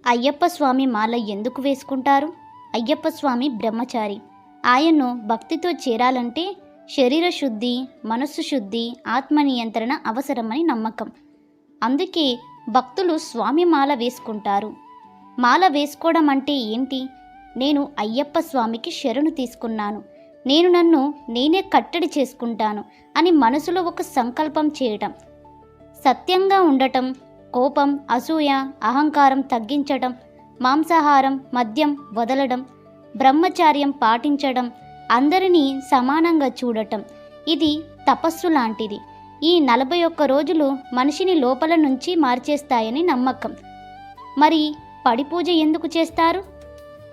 అయ్యప్ప స్వామి మాల ఎందుకు వేసుకుంటారు? అయ్యప్ప స్వామి బ్రహ్మచారి. ఆయన్ను భక్తితో చేరాలంటే శరీర శుద్ధి, మనస్సు శుద్ధి, ఆత్మ నియంత్రణ అవసరమని నమ్మకం. అందుకే భక్తులు స్వామి మాల వేసుకుంటారు. మాల వేసుకోవడం అంటే ఏంటి? నేను అయ్యప్ప స్వామికి శరణు తీసుకున్నాను, నేను నన్ను నేనే కట్టడి చేసుకుంటాను అని మనసులో ఒక సంకల్పం చేయటం. సత్యంగా ఉండటం, కోపం, అసూయ, అహంకారం తగ్గించడం, మాంసాహారం, మద్యం వదలడం, బ్రహ్మచార్యం పాటించడం, అందరినీ సమానంగా చూడటం. ఇది తపస్సు లాంటిది. ఈ 41 రోజులు మనిషిని లోపల నుంచి మార్చేస్తాయని నమ్మకం. మరి పడిపూజ ఎందుకు చేస్తారు?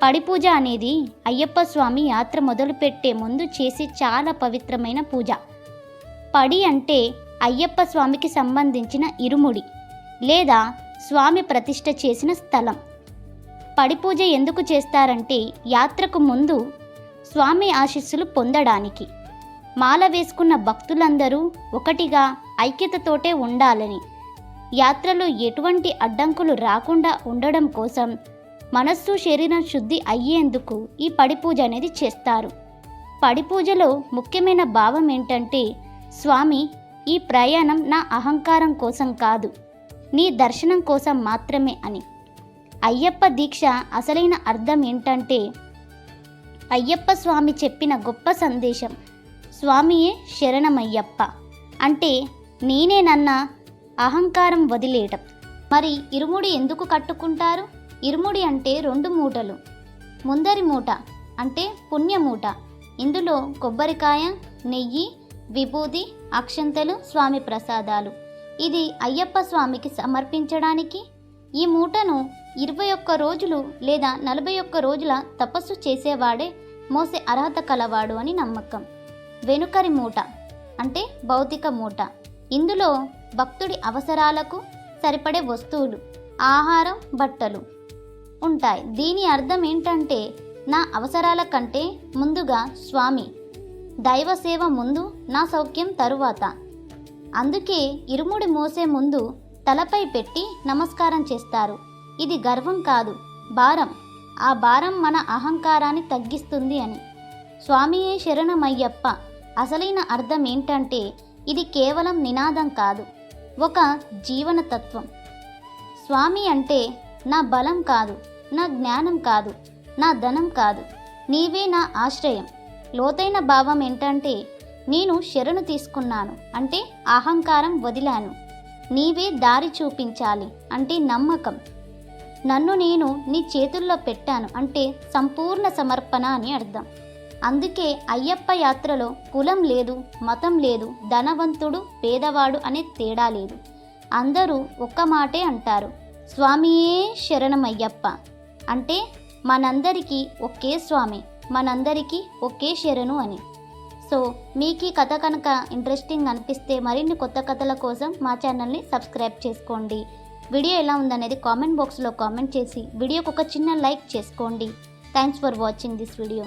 పడిపూజ అనేది అయ్యప్ప స్వామి యాత్ర మొదలుపెట్టే ముందు చేసే చాలా పవిత్రమైన పూజ. పడి అంటే అయ్యప్ప స్వామికి సంబంధించిన ఇరుముడి లేదా స్వామి ప్రతిష్ఠ చేసిన స్థలం. పడిపూజ ఎందుకు చేస్తారంటే యాత్రకు ముందు స్వామి ఆశీస్సులు పొందడానికి. మాల వేసుకున్న భక్తులందరూ ఒకటిగా ఐక్యతతోటే ఉండాలని, యాత్రలో ఎటువంటి అడ్డంకులు రాకుండా ఉండడం కోసం, మనస్సు శరీరం శుద్ధి అయ్యేందుకు ఈ పడిపూజ అనేది చేస్తారు. పడిపూజలో ముఖ్యమైన భావం ఏంటంటే, స్వామి, ఈ ప్రయాణం నా అహంకారం కోసం కాదు, నీ దర్శనం కోసం మాత్రమే అని. అయ్యప్ప దీక్ష అసలైన అర్థం ఏంటంటే, అయ్యప్ప స్వామి చెప్పిన గొప్ప సందేశం స్వామియే శరణమయ్యప్ప అంటే నేనే నన్న అహంకారం వదిలేయటం. మరి ఇరుముడి ఎందుకు కట్టుకుంటారు? ఇరుముడి అంటే 2 మూటలు. ముందరి మూట అంటే పుణ్యమూట. ఇందులో కొబ్బరికాయ, నెయ్యి, విభూది, అక్షంతలు, స్వామి ప్రసాదాలు. ఇది అయ్యప్ప స్వామికి సమర్పించడానికి. ఈ మూటను 21 రోజులు లేదా 41 రోజుల తపస్సు చేసేవాడే మోసే అర్హత కలవాడు అని నమ్మకం. వెనుకరి మూట అంటే భౌతిక మూట. ఇందులో భక్తుడి అవసరాలకు సరిపడే వస్తువులు, ఆహారం, బట్టలు ఉంటాయి. దీని అర్థం ఏంటంటే, నా అవసరాల కంటే ముందుగా స్వామి, దైవ సేవ ముందు, నా సౌఖ్యం తరువాత. అందుకే ఇరుముడి మోసే ముందు తలపై పెట్టి నమస్కారం చేస్తారు. ఇది గర్వం కాదు, భారం. ఆ భారం మన అహంకారాన్ని తగ్గిస్తుంది అని. స్వామియే శరణమయ్యప్ప అసలైన అర్థం ఏంటంటే, ఇది కేవలం నినాదం కాదు, ఒక జీవన తత్వం. స్వామి అంటే నా బలం కాదు, నా జ్ఞానం కాదు, నా ధనం కాదు, నీవే నా ఆశ్రయం. లోతైన భావం ఏంటంటే, నేను శరణు తీసుకున్నాను అంటే అహంకారం వదిలాను, నీవే దారి చూపించాలి అంటే నమ్మకం, నన్ను నేను నీ చేతుల్లో పెట్టాను అంటే సంపూర్ణ సమర్పణ అని అర్థం. అందుకే అయ్యప్ప యాత్రలో కులం లేదు, మతం లేదు, ధనవంతుడు పేదవాడు అనే తేడా లేదు. అందరూ ఒక్క మాటే అంటారు, స్వామియే శరణమయ్యప్ప అంటే మనందరికీ ఒకే స్వామి, మనందరికీ ఒకే శరణు అని. సో మీకు ఈ కథ కనుక ఇంట్రెస్టింగ్ అనిపిస్తే మరిన్ని కొత్త కథల కోసం మా ఛానల్ని సబ్స్క్రైబ్ చేసుకోండి. వీడియో ఎలా ఉందనేది కామెంట్ బాక్స్లో కామెంట్ చేసి వీడియోకి ఒక చిన్న లైక్ చేసుకోండి. Thanks for watching this video.